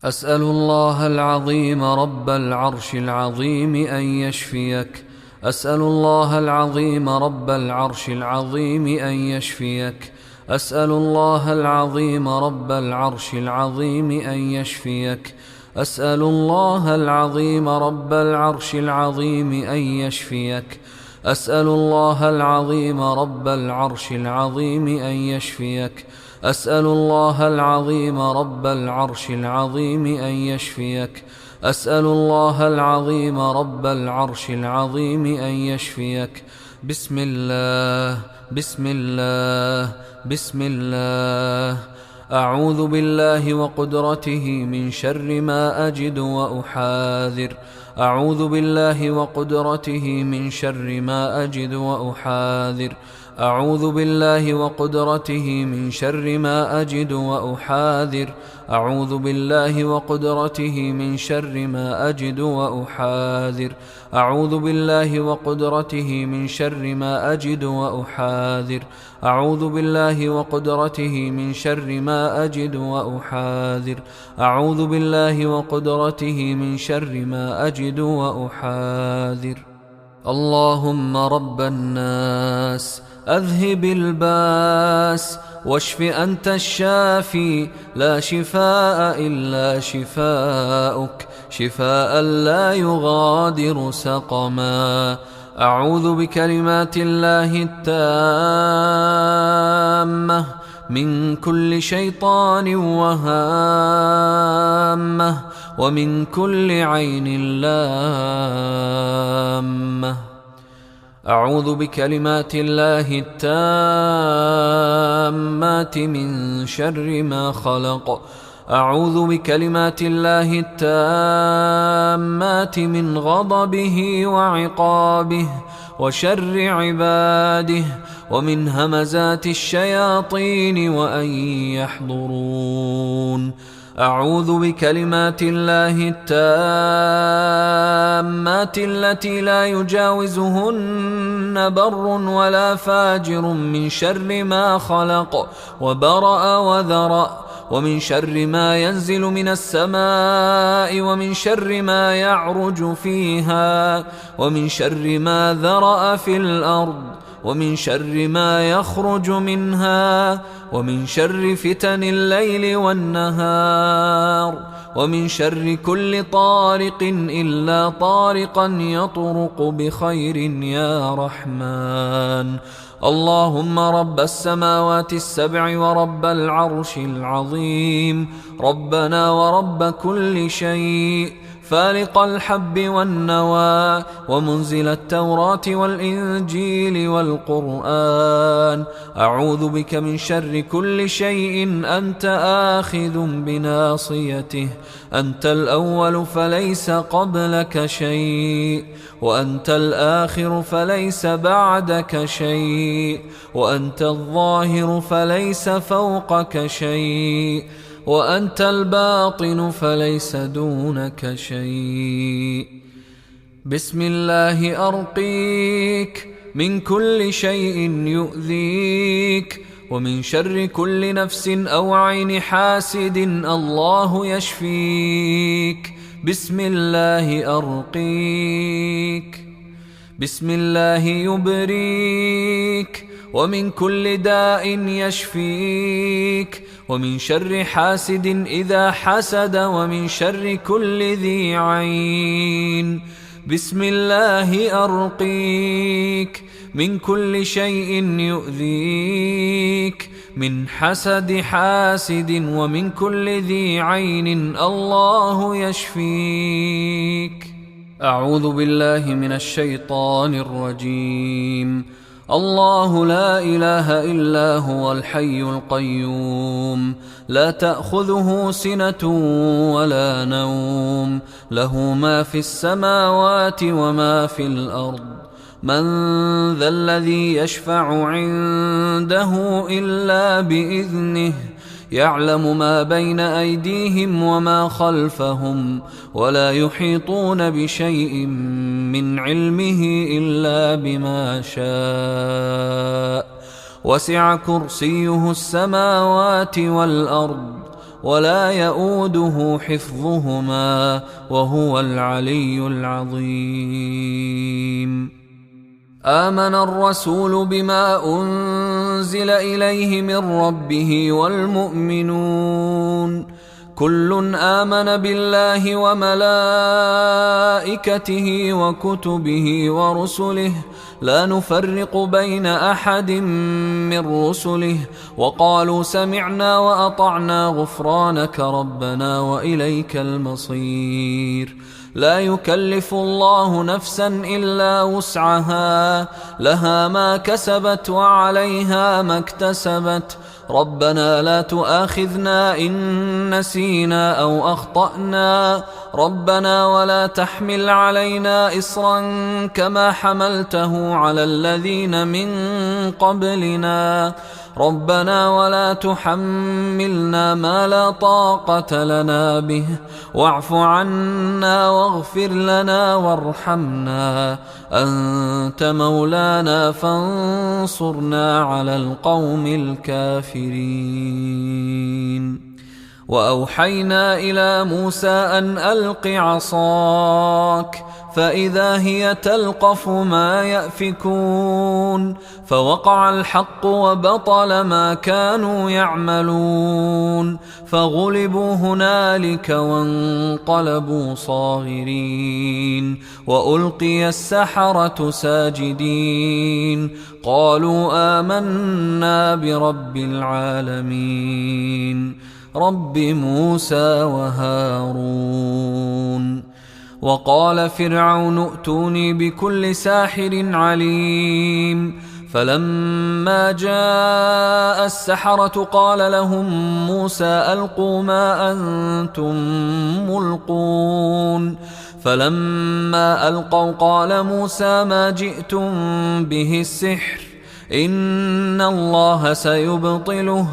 أسأل الله العظيم رب العرش العظيم أن يشفيك. أسأل الله العظيم رب العرش العظيم أن يشفيك. أسأل الله العظيم رب العرش العظيم أن يشفيك. أسأل الله العظيم رب العرش العظيم أن يشفيك. أسأل الله العظيم رب العرش العظيم أن يشفيك. أسأل الله العظيم رب العرش العظيم أن يشفيك. أسأل الله العظيم رب العرش العظيم أن يشفيك. بسم الله بسم الله بسم الله. أعوذ بالله وقدرته من شر ما أجد وأحاذر. أعوذ بالله وقدرته من شر ما أجد وأحاذر. أعوذ بالله وقدرته من شر ما أجد وأحاذر. أعوذ بالله وقدرته من شر ما أجد وأحاذر. أعوذ بالله وقدرته من شر ما أجد وأحاذر. أعوذ بالله وقدرته من شر ما أجد وأحاذر. أعوذ بالله وقدرته من شر ما أجد وأحاذر. اللهم رب الناس أذهب الباس واشف أنت الشافي لا شفاء إلا شفاؤك شفاء لا يغادر سقما. أعوذ بكلمات الله التامة من كل شيطان وهامة ومن كل عين لامة. أعوذ بكلمات الله التامات من شر ما خلق. أعوذ بكلمات الله التامات من غضبه وعقابه وشر عباده ومن همزات الشياطين وأن يحضرون. أعوذ بكلمات الله التامات التي لا يجاوزهن بر ولا فاجر من شر ما خلق وبرأ وذرأ ومن شر ما ينزل من السماء ومن شر ما يعرج فيها ومن شر ما ذرأ في الأرض ومن شر ما يخرج منها ومن شر فتن الليل والنهار ومن شر كل طارق إلا طارقا يطرق بخير يا رحمن. اللهم رب السماوات السبع ورب العرش العظيم ربنا ورب كل شيء فالق الحب والنوى ومنزل التوراة والإنجيل والقرآن. أعوذ بك من شر كل شيء أنت آخذ بناصيته. أنت الأول فليس قبلك شيء وأنت الآخر فليس بعدك شيء وأنت الظاهر فليس فوقك شيء وأنت الباطن فليس دونك شيء. بسم الله أرقيك من كل شيء يؤذيك ومن شر كل نفس أو عين حاسد الله يشفيك. بسم الله أرقيك. بسم الله يبريك ومن كل داء يشفيك ومن شر حاسد إذا حسد ومن شر كل ذي عين. بسم الله أرقيك من كل شيء يؤذيك من حسد حاسد ومن كل ذي عين الله يشفيك. أعوذ بالله من الشيطان الرجيم. الله لا إله إلا هو الحي القيوم لا تأخذه سنة ولا نوم له ما في السماوات وما في الأرض. من ذا الذي يشفع عنده إلا بإذنه يعلم ما بين أيديهم وما خلفهم ولا يحيطون بشيء من علمه إلا بما شاء وسع كرسيه السماوات والأرض ولا يؤوده حفظهما وهو العلي العظيم. آمن الرسول بما أنزل إليه من ربه والمؤمنون كل آمن بالله وملائكته وكتبه ورسله لا نفرق بين أحد من رسله وقالوا سمعنا وأطعنا غفرانك ربنا وإليك المصير. لا يكلف الله نفسا إلا وسعها لها ما كسبت وعليها ما اكتسبت ربنا لا تؤاخذنا إن نسينا أو أخطأنا ربنا ولا تحمل علينا إصرا كما حملته على الذين من قبلنا ربنا ولا تحملنا ما لا طاقة لنا به واعف عنا واغفر لنا وارحمنا أنت مولانا فانصرنا على القوم الكافرين. وأوحينا إلى موسى أن ألق عصاك فإذا هي تلقف ما يأفكون فوقع الحق وبطل ما كانوا يعملون فغلبوا هنالك وانقلبوا صاغرين وألقي السحرة ساجدين قالوا آمنا برب العالمين رب موسى وهارون. وقال فرعون ائتوني بكل ساحر عليم فلما جاء السحرة قال لهم موسى ألقوا ما أنتم ملقون فلما ألقوا قال موسى ما جئتم به السحر إن الله سيبطله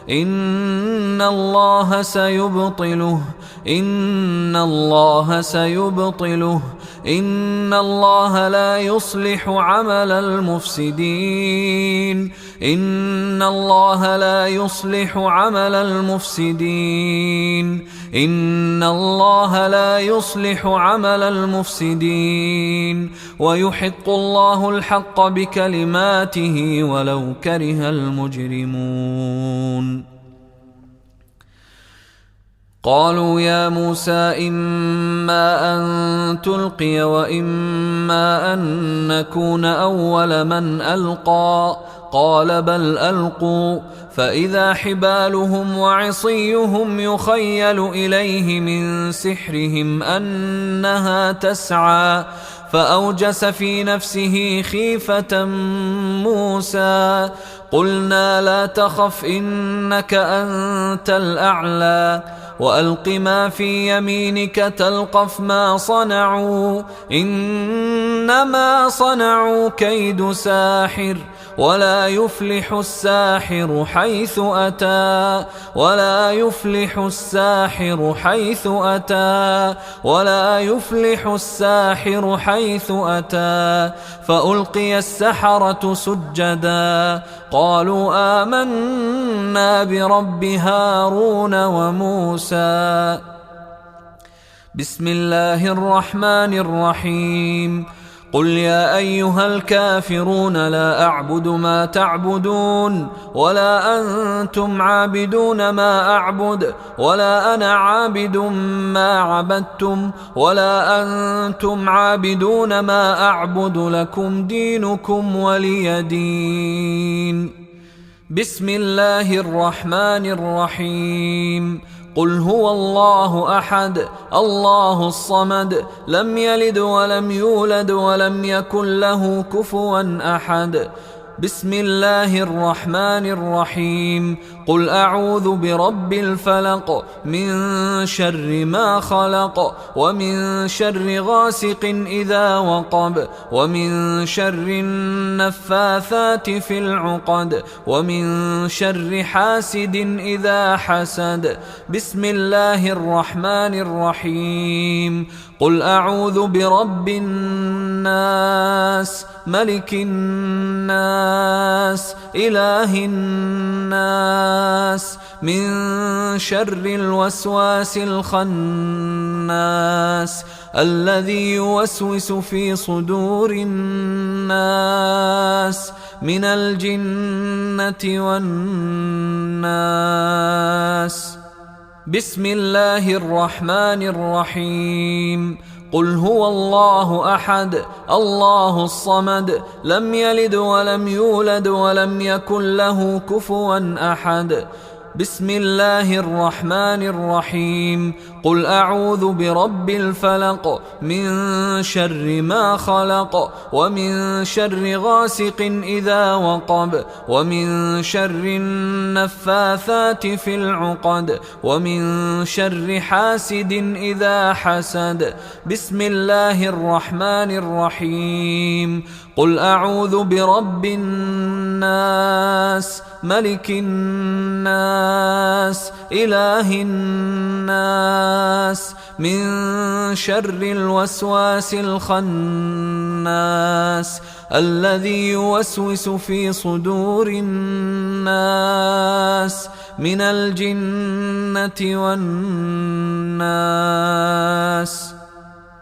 إن الله سيبطله إن الله سيبطله إن الله لا يصلح عمل المفسدين إن الله لا يصلح عمل المفسدين إن الله لا يصلح عمل المفسدين ويحق الله الحق بكلماته ولو كره المجرمون. قالوا يا موسى إما أن تلقي وإما أن نكون أول من ألقى قال بل ألقوا فإذا حبالهم وعصيهم يخيل إليه من سحرهم أنها تسعى فأوجس في نفسه خيفة موسى قلنا لا تخف إنك أنت الأعلى وألق ما في يمينك تلقف ما صنعوا إنما صنعوا كيد ساحر ولا يفلح الساحر حيث أتى ولا يفلح الساحر حيث أتى ولا يفلح الساحر حيث أتى فألقي السحرة سجدا قالوا آمنا برب هارون وموسى. بسم الله الرحمن الرحيم قل يا أيها الكافرون لا أعبد ما تعبدون ولا أنتم عابدون ما أعبد ولا أنا عابد ما عبدتم ولا أنتم عابدون ما أعبد لكم دينكم ولي دين. بسم الله الرحمن الرحيم قل هو الله أحد الله الصمد لم يلد ولم يولد ولم يكن له كفوا أحد. بسم الله الرحمن الرحيم قل أعوذ برب الفلق من شر ما خلق ومن شر غاسق إذا وقب ومن شر النفاثات في العقد ومن شر حاسد إذا حسد. بسم الله الرحمن الرحيم قل أعوذ برب الناس ملك الناس إله الناس من شر الوسواس الخناس الذي يوسوس في صدور الناس من الجنة والناس. بسم الله الرحمن الرحيم. قل هو الله أحد الله الصمد لم يلد ولم يولد ولم يكن له كفوا أحد. بسم الله الرحمن الرحيم. قل أعوذ برب الفلق من شر ما خلق ومن شر غاسق إذا وقب ومن شر النفاثات في العقد ومن شر حاسد إذا حسد. بسم الله الرحمن الرحيم. قل أعوذ برب الناس ملك الناس إله الناس من شر الوسواس الخناس الذي يوسوس في صدور الناس من الجنة والناس.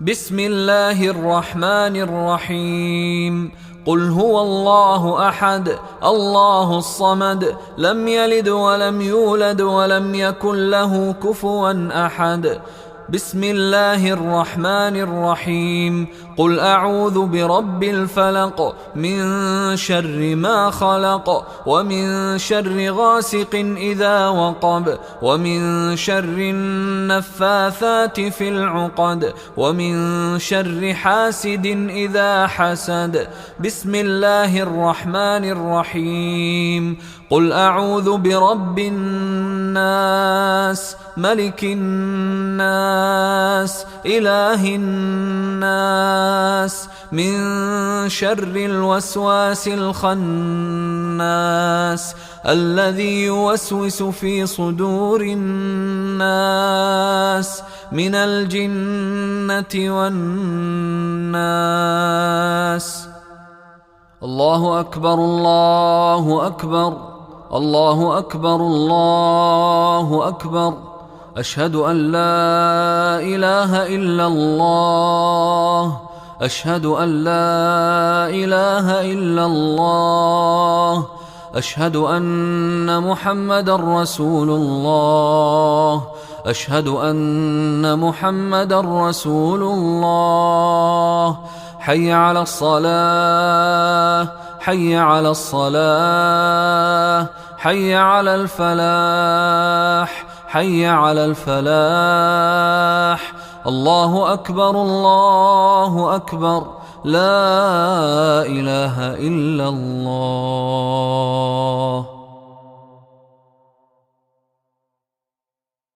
بسم الله الرحمن الرحيم. قل هو الله أحد الله الصمد لم يلد ولم يولد ولم يكن له كفوا أحد. بسم الله الرحمن الرحيم. قل أعوذ برب الفلق من شر ما خلق ومن شر غاسق إذا وقب ومن شر النفاثات في العقد ومن شر حاسد إذا حسد. بسم الله الرحمن الرحيم. قل أعوذ برب الناس ملك الناس إله الناس من شر الوسواس الخناس الذي يوسوس في صدور الناس من الجنة والناس. الله أكبر الله أكبر الله أكبر الله أكبر. أشهد أن لا إله إلا الله أشهد أن لا إله إلا الله أشهد أن محمدًا رسول الله أشهد أن محمدًا رسول الله. حي على الصلاة حي على الصلاة حي على الفلاح حي على الفلاح. الله أكبر الله أكبر لا إله إلا الله.